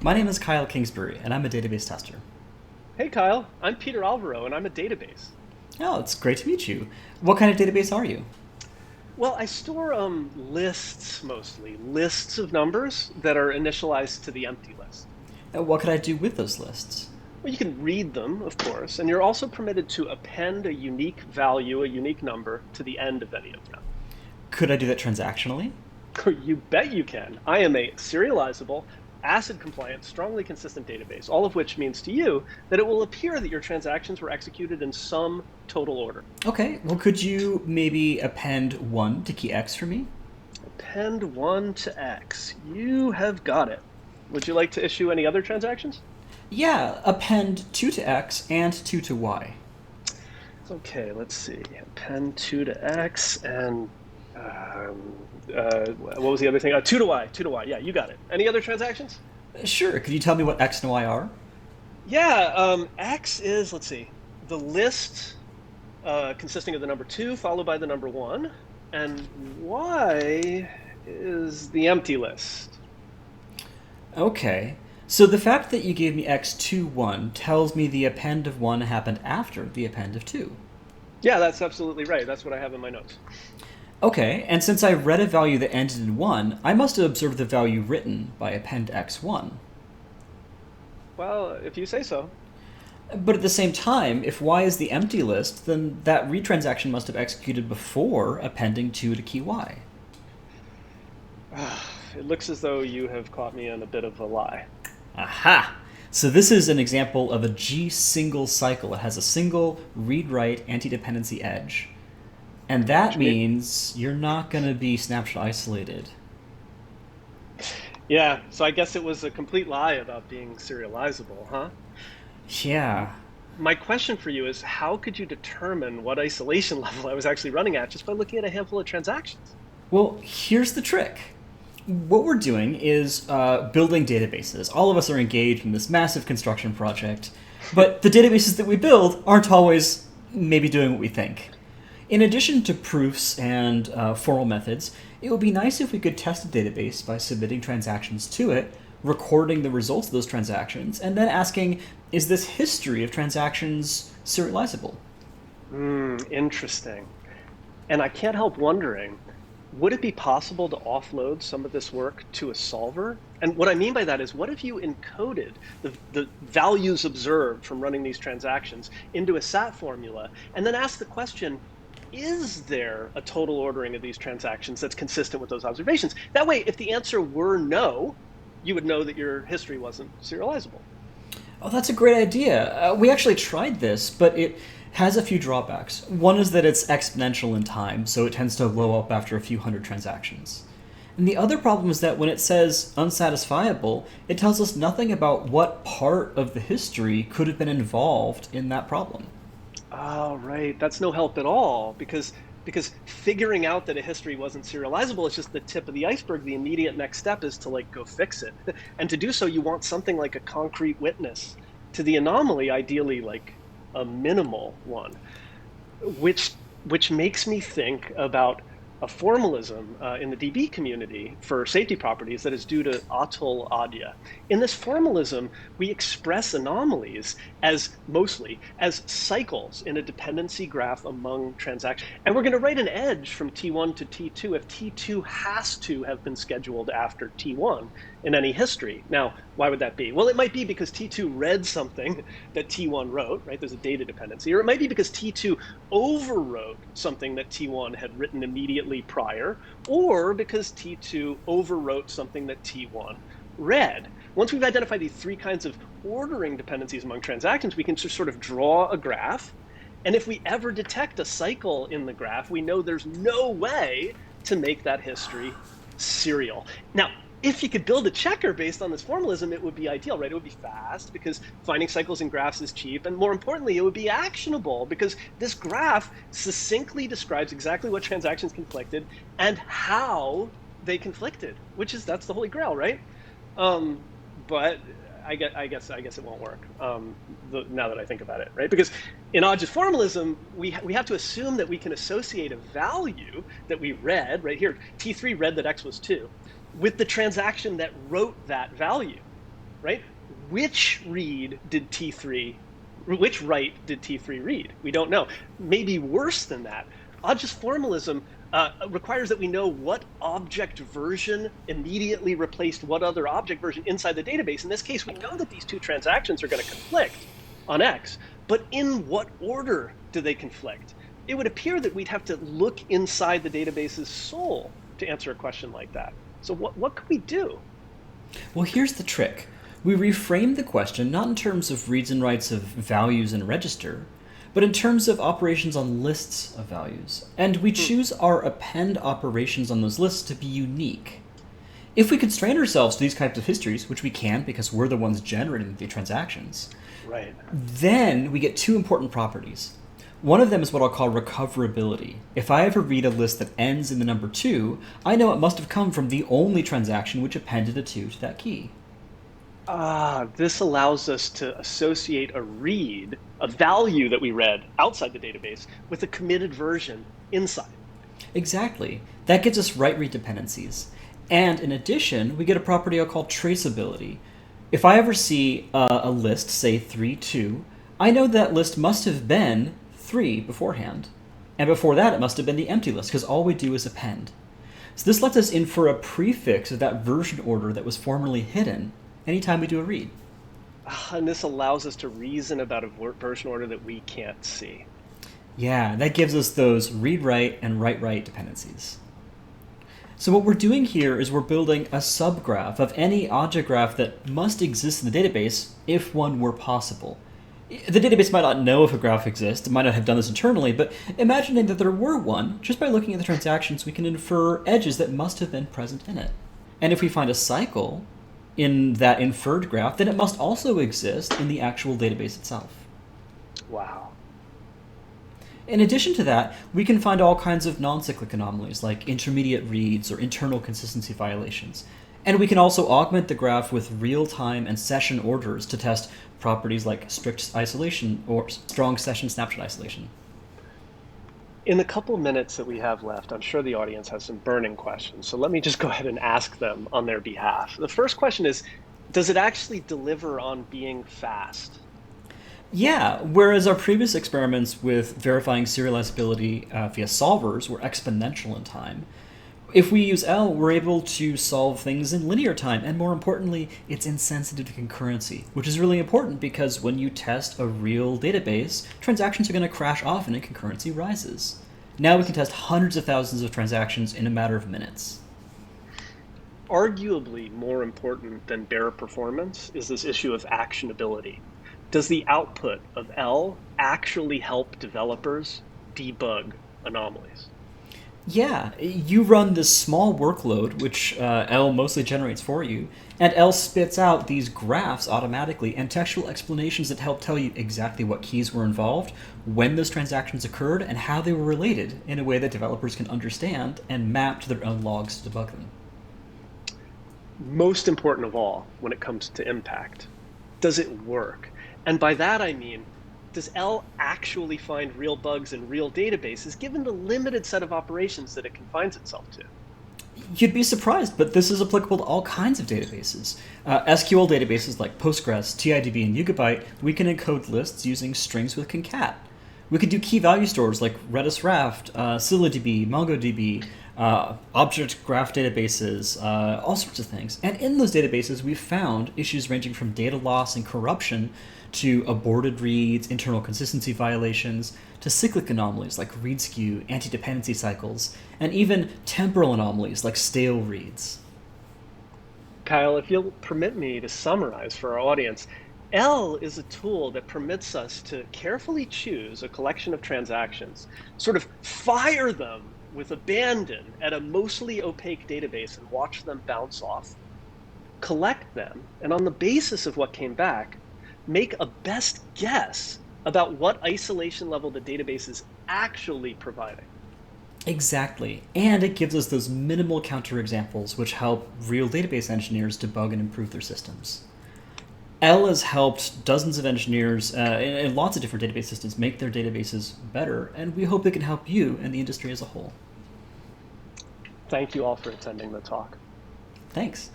My name is Kyle Kingsbury, and I'm a database tester. Hey Kyle, I'm Peter Alvaro and I'm a database. Oh, it's great to meet you. What kind of database are you? Well, I store lists mostly, lists of numbers that are initialized to the empty list. What could I do with those lists? Well, you can read them, of course, and you're also permitted to append a unique value, a unique number, to the end of any of them. Could I do that transactionally? You bet you can. I am a serializable, ACID compliant, strongly consistent database, all of which means to you that it will appear that your transactions were executed in some total order. Okay, well, could you maybe append 1 to key X for me? Append 1 to X. You have got it. Would you like to issue any other transactions? Yeah, append 2 to X and 2 to Y. Okay, let's see. Append 2 to X and what was the other thing? 2 to Y. 2 to Y. Yeah, you got it. Any other transactions? Sure, could you tell me what X and Y are? Yeah, X is, let's see, the list consisting of the number 2 followed by the number 1, and Y is the empty list. Okay, so the fact that you gave me X2, 1 tells me the append of 1 happened after the append of 2. Yeah, that's absolutely right. That's what I have in my notes. Okay, and since I read a value that ended in 1, I must have observed the value written by append x1. Well, if you say so. But at the same time, if y is the empty list, then that read transaction must have executed before appending 2 to key y. It looks as though you have caught me in a bit of a lie. Aha! So this is an example of a G single cycle. It has a single read-write anti-dependency edge. And that means you're not going to be snapshot isolated. Yeah, so I guess it was a complete lie about being serializable, huh? Yeah. My question for you is how could you determine what isolation level I was actually running at just by looking at a handful of transactions? Well, here's the trick. What we're doing is building databases. All of us are engaged in this massive construction project, but the databases that we build aren't always maybe doing what we think. In addition to proofs and formal methods, it would be nice if we could test a database by submitting transactions to it, recording the results of those transactions, and then asking, is this history of transactions serializable? Interesting. And I can't help wondering, would it be possible to offload some of this work to a solver? And what I mean by that is, what if you encoded the values observed from running these transactions into a SAT formula, and then ask the question, is there a total ordering of these transactions that's consistent with those observations? That way, if the answer were no, you would know that your history wasn't serializable. Oh, that's a great idea. We actually tried this, but it has a few drawbacks. One is that it's exponential in time, so it tends to blow up after a few hundred transactions. And the other problem is that when it says unsatisfiable, it tells us nothing about what part of the history could have been involved in that problem. Oh, right. That's no help at all because figuring out that a history wasn't serializable is just the tip of the iceberg. The immediate next step is to go fix it. And to do so, you want something like a concrete witness to the anomaly, ideally like a minimal one, which makes me think about a formalism in the DB community for safety properties that is due to Atul Adya. In this formalism, we express anomalies mostly as cycles in a dependency graph among transactions. And we're going to write an edge from T1 to T2 if T2 has to have been scheduled after T1 in any history. Now, why would that be? Well, it might be because T2 read something that T1 wrote, right? There's a data dependency. Or it might be because T2 overwrote something that T1 had written immediately prior, or because T2 overwrote something that T1 read. Once we've identified these three kinds of ordering dependencies among transactions, we can just sort of draw a graph. And if we ever detect a cycle in the graph, we know there's no way to make that history serial. Now, if you could build a checker based on this formalism, it would be ideal, right? It would be fast because finding cycles in graphs is cheap. And more importantly, it would be actionable because this graph succinctly describes exactly what transactions conflicted and how they conflicted, that's the holy grail, right? But I guess it won't work now that I think about it, right? Because in Hodge's formalism, we have to assume that we can associate a value that we read, right here, T3 read that X was 2, with the transaction that wrote that value. right? Which read did T3, which write did T3 read? We don't know. Maybe worse than that, object formalism requires that we know what object version immediately replaced what other object version inside the database. In this case, we know that these two transactions are going to conflict on X, but in what order do they conflict? It would appear that we'd have to look inside the database's soul to answer a question like that. So what could we do? Well, here's the trick. We reframe the question not in terms of reads and writes of values in a register, but in terms of operations on lists of values. And we choose our append operations on those lists to be unique. If we constrain ourselves to these types of histories, which we can because we're the ones generating the transactions, right, then we get two important properties. One of them is what I'll call recoverability. If I ever read a list that ends in the number 2, I know it must have come from the only transaction which appended a 2 to that key. This allows us to associate a read, a value that we read outside the database, with a committed version inside. Exactly. That gives us write-read dependencies. And in addition, we get a property I'll call traceability. If I ever see a list, say 3-2, I know that list must have been 3 beforehand. And before that, it must have been the empty list, because all we do is append. So this lets us infer a prefix of that version order that was formerly hidden anytime we do a read. And this allows us to reason about a version order that we can't see. Yeah, that gives us those read-write and write-write dependencies. So what we're doing here is we're building a subgraph of any object graph that must exist in the database if one were possible. The database might not know if a graph exists, it might not have done this internally, but imagining that there were one, just by looking at the transactions, we can infer edges that must have been present in it. And if we find a cycle in that inferred graph, then it must also exist in the actual database itself. Wow. In addition to that, we can find all kinds of non-cyclic anomalies, like intermediate reads or internal consistency violations. And we can also augment the graph with real-time and session orders to test properties like strict isolation or strong session snapshot isolation. In the couple minutes that we have left, I'm sure the audience has some burning questions. So let me just go ahead and ask them on their behalf. The first question is, does it actually deliver on being fast? Yeah, whereas our previous experiments with verifying serializability via solvers were exponential in time, if we use Elle, we're able to solve things in linear time, and more importantly, it's insensitive to concurrency, which is really important because when you test a real database, transactions are going to crash often and concurrency rises. Now we can test hundreds of thousands of transactions in a matter of minutes. Arguably more important than bare performance is this issue of actionability. Does the output of Elle actually help developers debug anomalies? Yeah, you run this small workload, which Elle mostly generates for you, and Elle spits out these graphs automatically and textual explanations that help tell you exactly what keys were involved, when those transactions occurred, and how they were related in a way that developers can understand and map to their own logs to debug them. Most important of all, when it comes to impact, does it work? And by that I mean, does Elle actually find real bugs in real databases given the limited set of operations that it confines itself to? You'd be surprised, but this is applicable to all kinds of databases. SQL databases like Postgres, TIDB, and Yugabyte, we can encode lists using strings with concat. We could do key value stores like Redis Raft, ScyllaDB, MongoDB, object graph databases, all sorts of things. And in those databases, we've found issues ranging from data loss and corruption to aborted reads, internal consistency violations, to cyclic anomalies like read skew, anti-dependency cycles, and even temporal anomalies like stale reads. Kyle, if you'll permit me to summarize for our audience, Elle is a tool that permits us to carefully choose a collection of transactions, sort of fire them with abandon at a mostly opaque database and watch them bounce off, collect them, and on the basis of what came back, make a best guess about what isolation level the database is actually providing. Exactly, and it gives us those minimal counterexamples which help real database engineers debug and improve their systems. Elle has helped dozens of engineers in lots of different database systems make their databases better, and we hope it can help you and the industry as a whole. Thank you all for attending the talk. Thanks.